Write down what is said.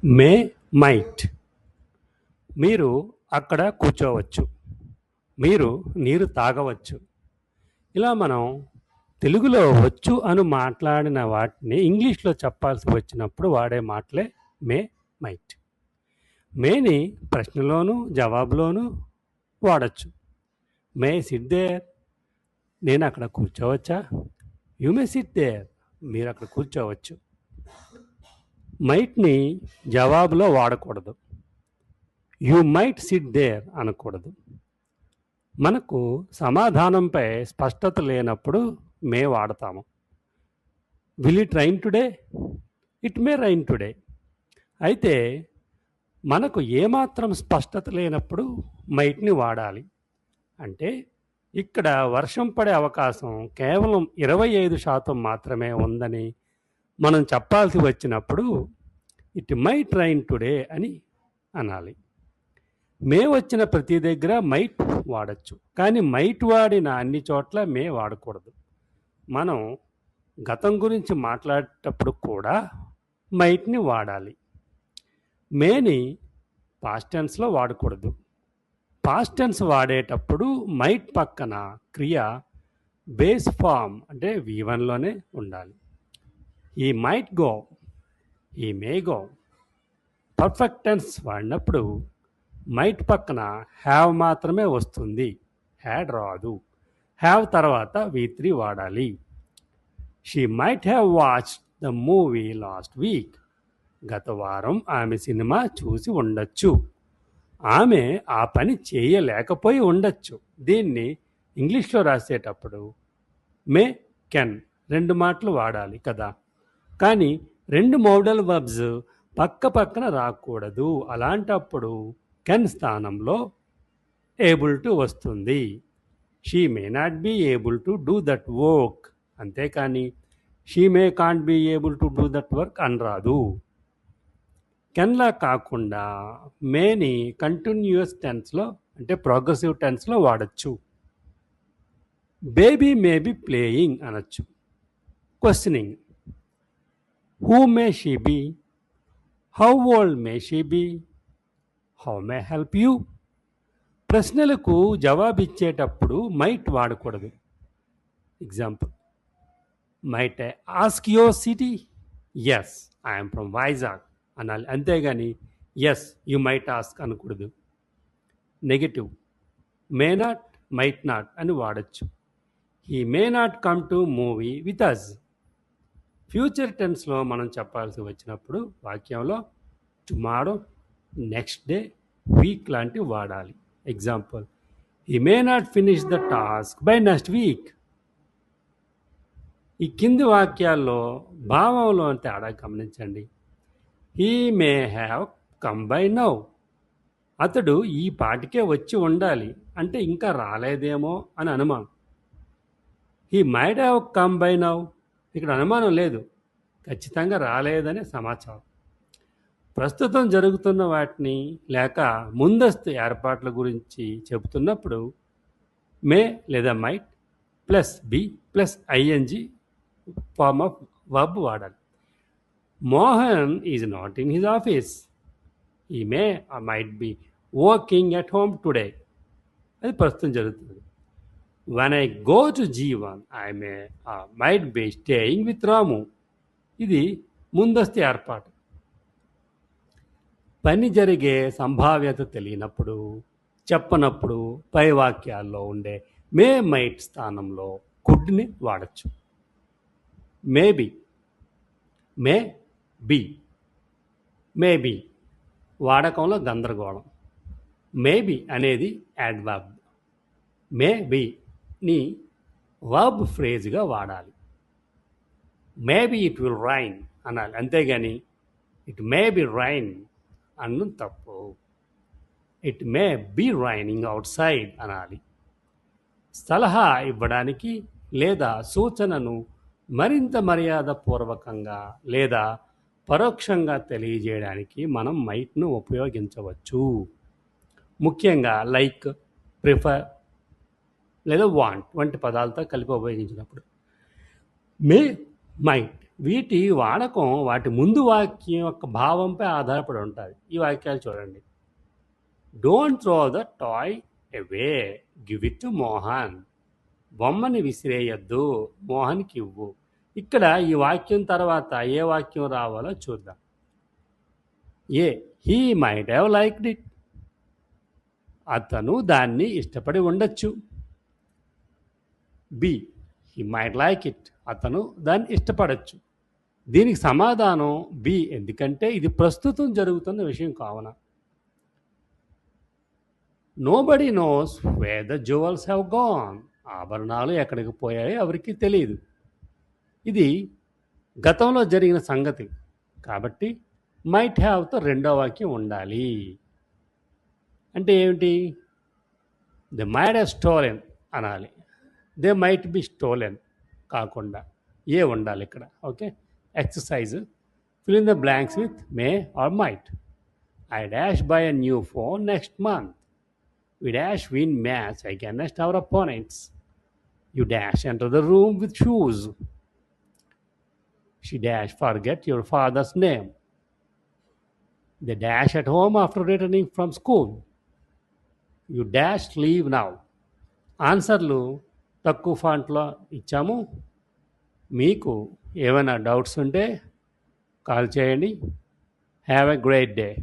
May might మీరు అక్కడ కూర్చోవచ్చు. మీరు నీరు తాగవచ్చు. ఇలా మనం తెలుగులో వచ్చు అని మాట్లాడిన వాటిని ఇంగ్లీష్లో చెప్పాల్సి వచ్చినప్పుడు వాడే మాటలే మే మైట్. మేని ప్రశ్నలోను జవాబులోను వాడచ్చు. మే సిట్ దేర్, నేను అక్కడ కూర్చోవచ్చా? యు మే సిట్ దేర్, మీరు అక్కడ కూర్చోవచ్చు. మైట్ని జవాబులో వాడకూడదు. యు మైట్ సిట్ దేర్ అనకూడదు. మనకు సమాధానంపై స్పష్టత లేనప్పుడు మే వాడతాము. Will it rain today? It may rain today. అయితే మనకు ఏమాత్రం స్పష్టత లేనప్పుడు మైట్ని వాడాలి. అంటే ఇక్కడ వర్షం పడే అవకాశం కేవలం 25% మాత్రమే ఉందని మనం చెప్పాల్సి వచ్చినప్పుడు ఇట్ మైట్ రైన్ టుడే అని అనాలి. మే వచ్చిన ప్రతి దగ్గర మైట్ వాడచ్చు, కానీ మైట్ వాడిన అన్ని చోట్ల మే వాడకూడదు. మనం గతం గురించి మాట్లాడేటప్పుడు కూడా మైట్ని వాడాలి. మేని పాస్ట్ టెన్స్లో వాడకూడదు. పాస్ట్ టెన్స్ వాడేటప్పుడు మైట్ పక్కన క్రియ బేస్ ఫామ్ అంటే V1లోనే ఉండాలి. ఈ మైట్ గో, ఈ మే గో. పర్ఫెక్ట్ టెన్స్ వాడినప్పుడు మైట్ పక్కన హ్యావ్ మాత్రమే వస్తుంది, హ్యాడ్ రాదు. హ్యావ్ తర్వాత V3 వాడాలి. She might have watched the movie last week. గత వారం ఆమె సినిమా చూసి ఉండొచ్చు. ఆమె ఆ పని చేయలేకపోయి ఉండొచ్చు. దీన్ని ఇంగ్లీష్లో రాసేటప్పుడు మే కెన్ 2 మాటలు వాడాలి కదా. కానీ 2 మోడల్ వర్బ్స్ పక్క పక్కన రాకూడదు. అలాంటప్పుడు కెన్ స్థానంలో ఏబుల్ టు వస్తుంది. She may not be able to do that work. అంతేకాని she may can't be able to do that work అనరాదు. కెన్లా కాకుండా మేని కంటిన్యూస్ టెన్స్లో అంటే ప్రోగ్రెసివ్ టెన్స్లో వాడచ్చు. బేబీ మే బీ ప్లేయింగ్ అనొచ్చు. Questioning, who may she be, how old may she be, how may help you. ప్రశ్నలకు జవాబిచ్చేటప్పుడు మైట్ వాడకూడదు. Example, might I ask your city? Yes, I'm from Vizag అనాలి. అంతేగాని ఎస్ యు మైట్ ఆస్క్ అనకూడదు. Negative, may not might not అని వాడచ్చు. He may not come to movie with us. Future టెన్స్లో మనం చెప్పాల్సి వచ్చినప్పుడు వాక్యంలో టుమారో, నెక్స్ట్ డే, వీక్ లాంటివి వాడాలి. Example, he may not finish the task by next week. ఈ కింది వాక్యాల్లో భావంలో తేడా గమనించండి. He may have come by now. అతడు ఈ పాటికే వచ్చి ఉండాలి అంటే ఇంకా రాలేదేమో అని అనుమానం. He might have come by now, ఇక్కడ అనుమానం లేదు, ఖచ్చితంగా రాలేదనే సమాచారం. ప్రస్తుతం జరుగుతున్న వాటిని లేక ముందస్తు ఏర్పాట్ల గురించి చెబుతున్నప్పుడు మే లేదా might plus B plus ING form of verb వాడాలి. Mohan is not in his office. He may might be working at home today. అది ప్రస్తుతం జరుగుతుంది. When I go to Jeevan I might be staying with Ramu. ఇది ముందస్తు ఏర్పాటు. పని జరిగే సంభావ్యత తెలియనప్పుడు, చెప్పనప్పుడు పై వాక్యాల్లో ఉండే మే మైట్ స్థానంలో కుడ్ని వాడచ్చు. మేబీ, మే బి, మేబీ వాడకంలో గందరగోళం. మేబీ అనేది యాడ్వర్బ్. మేబీని వర్బ్ ఫ్రేజ్గా వాడాలి. మేబీ ఇట్ విల్ రైన్ అనాలి. అంతేగాని ఇట్ మే బి రైన్ అన్నం తప్పు. It may be raining out side అనాలి. సలహా ఇవ్వడానికి లేదా సూచనను మరింత మర్యాదపూర్వకంగా లేదా పరోక్షంగా తెలియజేయడానికి మనం మైట్ను ఉపయోగించవచ్చు. ముఖ్యంగా లైక్, ప్రిఫర్ లేదా వాంట్ వంటి పదాలతో కలిపి ఉపయోగించినప్పుడు మే మైట్ వీటి వాడకం వాటి ముందు వాక్యం యొక్క భావంపై ఆధారపడి ఉంటుంది. ఈ వాక్యాలు చూడండి. Don't throw the toy away, give it to Mohan. బొమ్మని విసిరేయద్దు, మోహన్కి ఇవ్వు. ఇక్కడ ఈ వాక్యం తర్వాత ఏ వాక్యం రావాలో చూద్దాం. A, he might have liked it. అతను దాన్ని ఇష్టపడి ఉండొచ్చు. B, he might like it. అతను దాన్ని ఇష్టపడచ్చు. దీనికి సమాధానం బి, ఎందుకంటే ఇది ప్రస్తుతం జరుగుతున్న విషయం కావున. Nobody knows wear the jewels have gone. ఆభరణాలు ఎక్కడికి పోయాయో ఎవరికి తెలియదు. ఇది గతంలో జరిగిన సంగతి కాబట్టి మైట్ హ్యావ్తో రెండో వాక్యం ఉండాలి. అంటే ఏమిటి? దే మైట్ హ్యావ్ స్టోలెన్ అనాలి. దే మైట్ బి స్టోలెన్ కాకుండా ఏ ఉండాలి ఇక్కడ. Okay, exercise. Fill in the blanks with may or might. I dash by a new phone next month. We dash win match against our opponents. You dash enter the room with shoes. She dash forget your father's name. They dash at home after returning from school. You dash leave now. ఆన్సర్లు తక్కువ ఫాంట్లో ఇచ్చాము. మీకు ఏమైనా doubts ఉంటే call చేయండి. Have a great day.